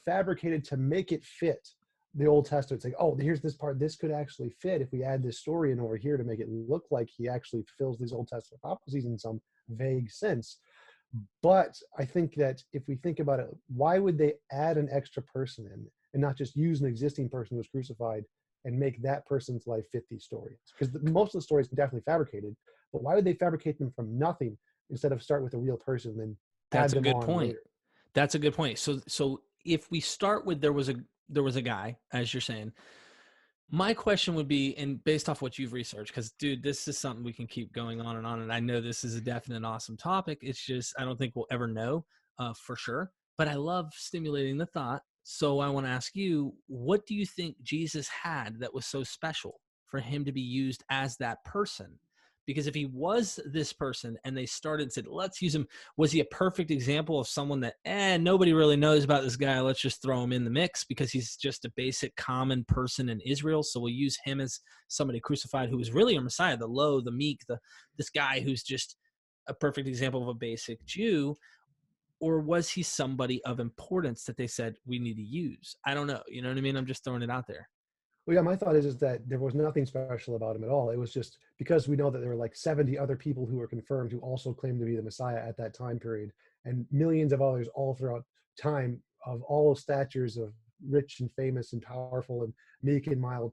fabricated to make it fit the Old Testament. It's like, oh, here's this part. This could actually fit if we add this story in over here to make it look like he actually fulfills these Old Testament prophecies in some vague sense. But I think that if we think about it, why would they add an extra person in and not just use an existing person who was crucified and make that person's life fit these stories? Because most of the stories are definitely fabricated, but why would they fabricate them from nothing instead of start with a real person and then add them on later? That's a good point. So if we start with there was a guy, as you're saying, my question would be, and based off what you've researched, because dude, this is something we can keep going on, and I know this is a definite awesome topic. It's just I don't think we'll ever know for sure. But I love stimulating the thought. So I want to ask you, what do you think Jesus had that was so special for him to be used as that person? Because if he was this person and they started and said, let's use him, was he a perfect example of someone that, nobody really knows about this guy, let's just throw him in the mix because he's just a basic common person in Israel, so we'll use him as somebody crucified who was really a Messiah, the low, the meek, this guy who's just a perfect example of a basic Jew? Or was he somebody of importance that they said we need to use? I don't know. You know what I mean? I'm just throwing it out there. Well, yeah, my thought is that there was nothing special about him at all. It was just because we know that there were like 70 other people who were confirmed who also claimed to be the Messiah at that time period, and millions of others all throughout time of all statures of rich and famous and powerful and meek and mild.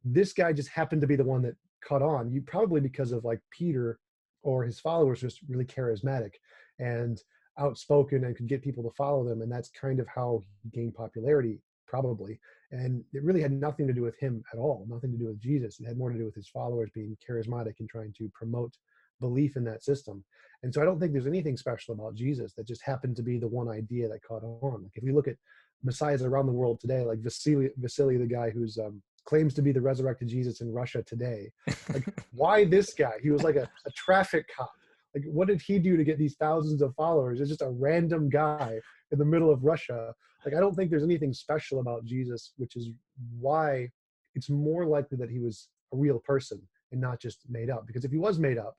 This guy just happened to be the one that caught on. You probably because of like Peter or his followers just really charismatic and outspoken and could get people to follow them, and that's kind of how he gained popularity probably. And it really had nothing to do with him at all, nothing to do with Jesus. It had more to do with his followers being charismatic and trying to promote belief in that system. And so I don't think there's anything special about Jesus. That just happened to be the one idea that caught on. Like if we look at messiahs around the world today, like Vasily, the guy who's claims to be the resurrected Jesus in Russia today, like why this guy? He was like a traffic cop. Like what did he do to get these thousands of followers? It's just a random guy in the middle of Russia. Like, I don't think there's anything special about Jesus, which is why it's more likely that he was a real person and not just made up. Because if he was made up,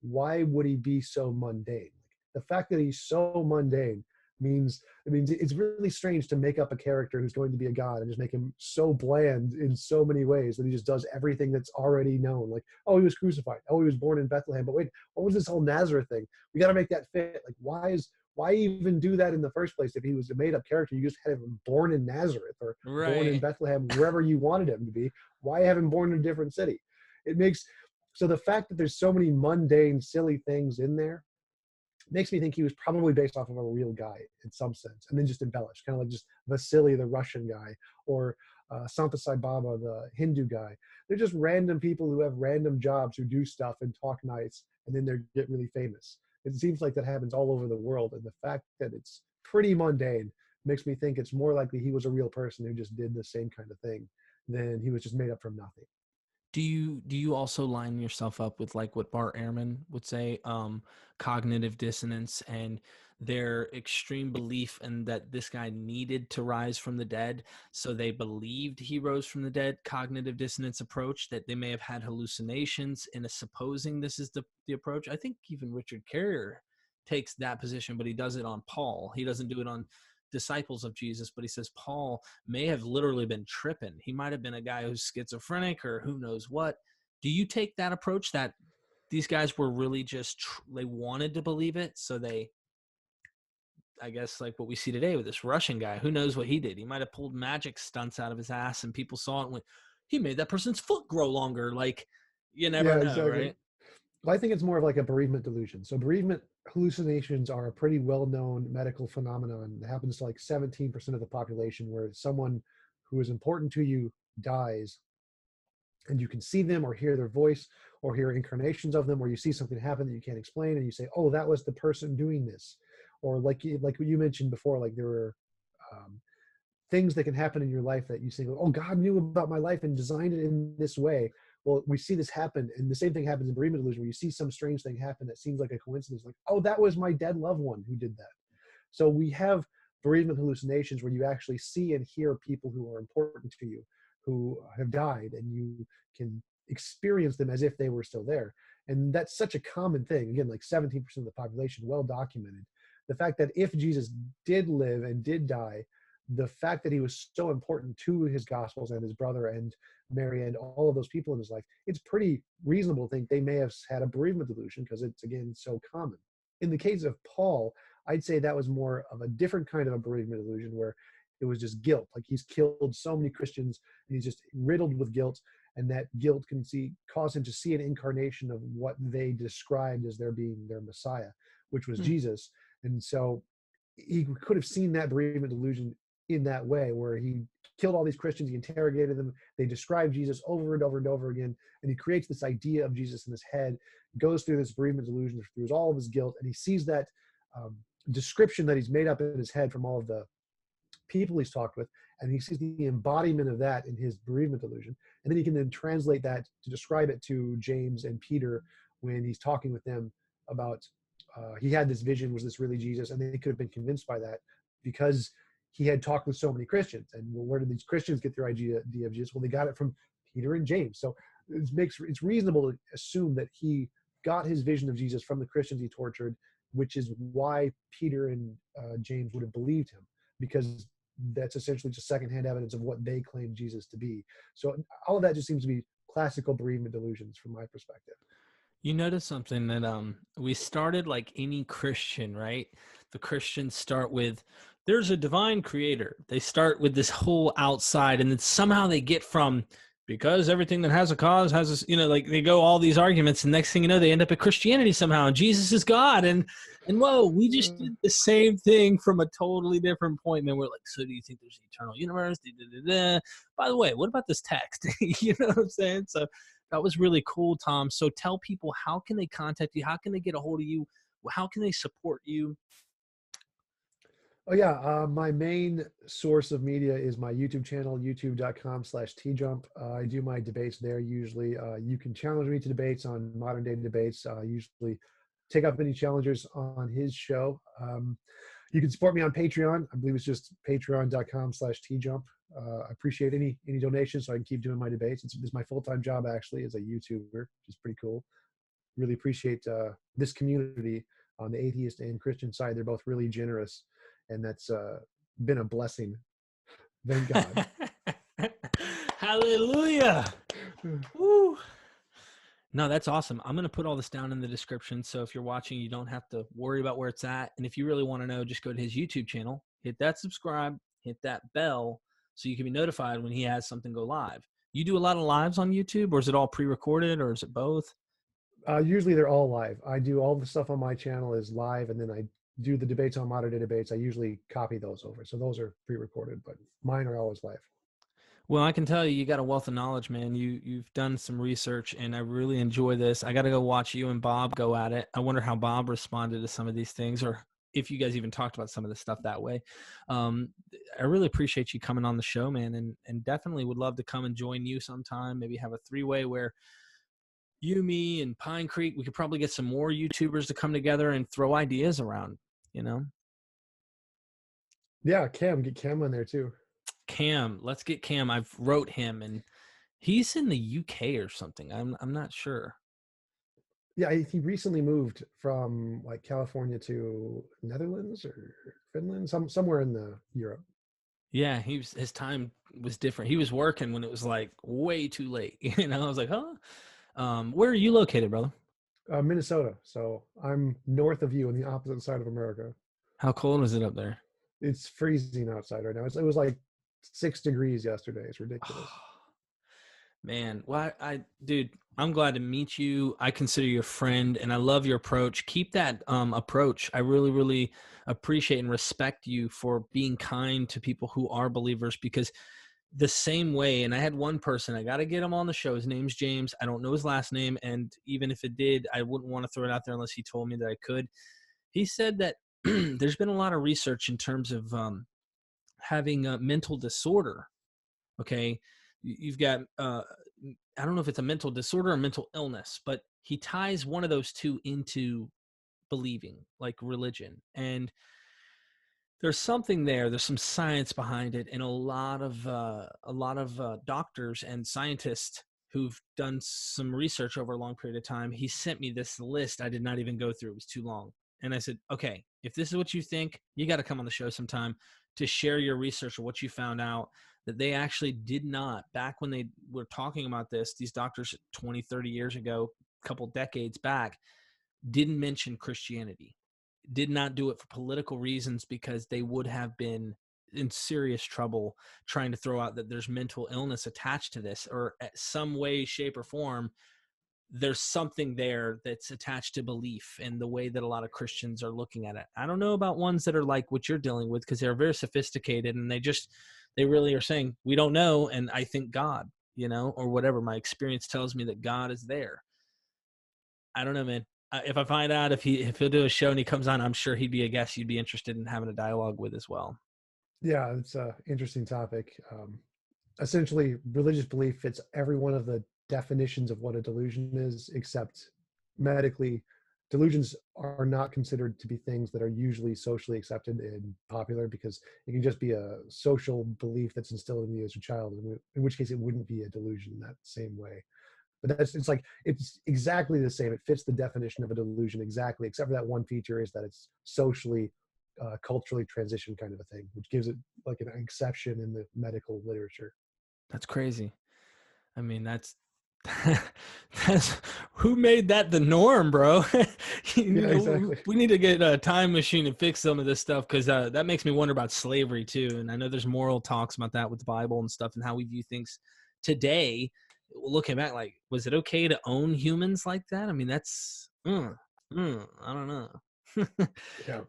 why would he be so mundane? The fact that he's so mundane means, it's really strange to make up a character who's going to be a god and just make him so bland in so many ways that he just does everything that's already known. Like, oh, he was crucified. Oh, he was born in Bethlehem. But wait, what was this whole Nazareth thing? We got to make that fit. Like, why even do that in the first place? If he was a made up character, you just had him born in Nazareth or born in Right. Bethlehem, wherever you wanted him to be. Why have him born in a different city? It makes, so the fact that there's so many mundane, silly things in there makes me think he was probably based off of a real guy in some sense, and then just embellished, kind of like just Vasily, the Russian guy, or Santa Sai Baba, the Hindu guy. They're just random people who have random jobs who do stuff and talk nice, and then they get really famous. It seems like that happens all over the world, and the fact that it's pretty mundane makes me think it's more likely he was a real person who just did the same kind of thing than he was just made up from nothing. Do you also line yourself up with like what Bart Ehrman would say, cognitive dissonance and their extreme belief in that this guy needed to rise from the dead, so they believed he rose from the dead? Cognitive dissonance approach, that they may have had hallucinations in a supposing this is the approach. I think even Richard Carrier takes that position, but he does it on Paul. He doesn't do it on disciples of Jesus, but he says Paul may have literally been tripping. He might have been a guy who's schizophrenic or who knows what. Do you take that approach that these guys were really just, they wanted to believe it? So they, I guess, like what we see today with this Russian guy, who knows what he did? He might have pulled magic stunts out of his ass and people saw it and went, he made that person's foot grow longer. Like, you never Yeah, know, exactly. right? Well, I think it's more of like a bereavement delusion. So bereavement hallucinations are a pretty well-known medical phenomenon. It happens to like 17% of the population, where someone who is important to you dies, and you can see them or hear their voice or hear incarnations of them, or you see something happen that you can't explain, and you say, "Oh, that was the person doing this," or like what you mentioned before, like there were um, things that can happen in your life that you say, "Oh, God knew about my life and designed it in this way." Well, we see this happen, and the same thing happens in bereavement delusion, where you see some strange thing happen that seems like a coincidence, like, "Oh, that was my dead loved one who did that." So we have bereavement hallucinations where you actually see and hear people who are important to you, who have died, and you can experience them as if they were still there. And that's such a common thing. Again, like 17% of the population, well documented. The fact that if Jesus did live and did die, the fact that he was so important to his gospels and his brother and Mary and all of those people in his life, it's pretty reasonable to think they may have had a bereavement delusion, because it's, again, so common. In the case of Paul, I'd say that was more of a different kind of a bereavement illusion, where it was just guilt. Like, he's killed so many Christians and he's just riddled with guilt, and that guilt can cause him to see an incarnation of what they described as their being their Messiah, which was Hmm. Jesus. And so he could have seen that bereavement delusion in that way, where he killed all these Christians, he interrogated them, they described Jesus over and over and over again, and he creates this idea of Jesus in his head, goes through this bereavement delusion through all of his guilt, and he sees that um, description that he's made up in his head from all of the people he's talked with, and he sees the embodiment of that in his bereavement delusion, and then he can then translate that to describe it to James and Peter when he's talking with them about he had this vision, was this really Jesus? And they could have been convinced by that because he had talked with so many Christians. And well, where did these Christians get their idea of Jesus? Well, they got it from Peter and James. So it's reasonable to assume that he got his vision of Jesus from the Christians he tortured, which is why Peter and James would have believed him, because that's essentially just secondhand evidence of what they claim Jesus to be. So all of that just seems to be classical bereavement delusions from my perspective. You notice something that we started like any Christian, right? The Christians start with there's a divine creator. They start with this whole outside, and then somehow they get from because everything that has a cause has a, like they go all these arguments, and next thing you know, they end up at Christianity somehow, and Jesus is God, and whoa, we just did the same thing from a totally different point. And then we're like, so do you think there's an eternal universe? By the way, what about this text? You know what I'm saying? So that was really cool, Tom. So tell people, how can they contact you? How can they get a hold of you? How can they support you? Oh yeah, my main source of media is my YouTube channel, youtube.com/TJump. I do my debates there usually. You can challenge me to debates on modern day debates. Usually take up any challengers on his show. You can support me on Patreon. I believe it's just patreon.com/TJump. I appreciate any donations so I can keep doing my debates. It's my full-time job actually as a YouTuber, which is pretty cool. Really appreciate this community on the atheist and Christian side, they're both really generous, and that's been a blessing. Thank God. Hallelujah. Woo. No, that's awesome. I'm going to put all this down in the description. So if you're watching, you don't have to worry about where it's at. And if you really want to know, just go to his YouTube channel, hit that subscribe, hit that bell so you can be notified when he has something go live. You do a lot of lives on YouTube, or is it all pre-recorded, or is it both? Usually they're all live. I do all the stuff on my channel is live, and then I do the debates on Modern Day Debates. I usually copy those over. So those are pre-recorded, but mine are always live. Well, I can tell you got a wealth of knowledge, man. You've done some research, and I really enjoy this. I got to go watch you and Bob go at it. I wonder how Bob responded to some of these things, or if you guys even talked about some of this stuff that way. I really appreciate you coming on the show, man, and definitely would love to come and join you sometime. Maybe have a three-way where you, me, and Pine Creek, we could probably get some more YouTubers to come together and throw ideas around, you know? Yeah, get Cam on there too. Cam, let's get Cam. I've wrote him, and he's in the UK or something. I'm not sure. Yeah, he recently moved from like California to Netherlands or Finland, somewhere in the Europe. Yeah, his time was different. He was working when it was like way too late. You know, I was like, huh? Where are you located, brother? Minnesota. So I'm north of you on the opposite side of America. How cold is it up there? It's freezing outside right now. It was like 6 degrees yesterday. It's ridiculous. Man, well, dude, I'm glad to meet you. I consider you a friend, and I love your approach. Keep that approach. I really, really appreciate and respect you for being kind to people who are believers, because the same way, and I had one person, I got to get him on the show. His name's James. I don't know his last name, and even if it did, I wouldn't want to throw it out there unless he told me that I could. He said that there's been a lot of research in terms of having a mental disorder. Okay. You've got, I don't know if it's a mental disorder or mental illness, but he ties one of those two into believing, like religion. And there's something there. There's some science behind it, and a lot of doctors and scientists who've done some research over a long period of time. He sent me this list. I did not even go through. It was too long. And I said, okay, if this is what you think, you got to come on the show sometime to share your research or what you found out, that they actually did not, back when they were talking about this, these doctors 20, 30 years ago, a couple decades back, didn't mention Christianity, did not do it for political reasons, because they would have been in serious trouble trying to throw out that there's mental illness attached to this, or at some way, shape, or form, there's something there that's attached to belief and the way that a lot of Christians are looking at it. I don't know about ones that are like what you're dealing with, because they're very sophisticated, and they really are saying, we don't know, and I think God, you know, or whatever. My experience tells me that God is there. I don't know, man. If I find out if he'll do a show and he comes on, I'm sure he'd be a guest you'd be interested in having a dialogue with as well. Yeah, it's an interesting topic. Essentially, religious belief fits every one of the definitions of what a delusion is, except medically, delusions are not considered to be things that are usually socially accepted and popular, because it can just be a social belief that's instilled in you as a child, in which case it wouldn't be a delusion in that same way. But it's exactly the same. It fits the definition of a delusion exactly, except for that one feature is that it's socially, culturally transition kind of a thing, which gives it like an exception in the medical literature. That's crazy. I mean, that's who made that the norm, bro? Yeah, exactly. We need to get a time machine and fix some of this stuff, because that makes me wonder about slavery too. And I know there's moral talks about that with the Bible and stuff, and how we view things today. Looking back, like, was it okay to own humans like that? I mean, that's I don't know. Yeah.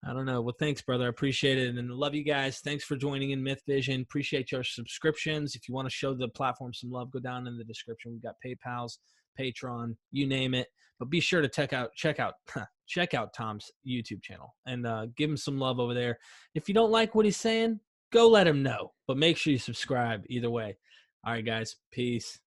I don't know. Well, thanks, brother. I appreciate it. And love you guys. Thanks for joining in MythVision. Appreciate your subscriptions. If you want to show the platform some love, go down in the description. We've got PayPal's, Patreon, you name it. But be sure to check out Tom's YouTube channel and give him some love over there. If you don't like what he's saying, go let him know. But make sure you subscribe either way. All right, guys. Peace.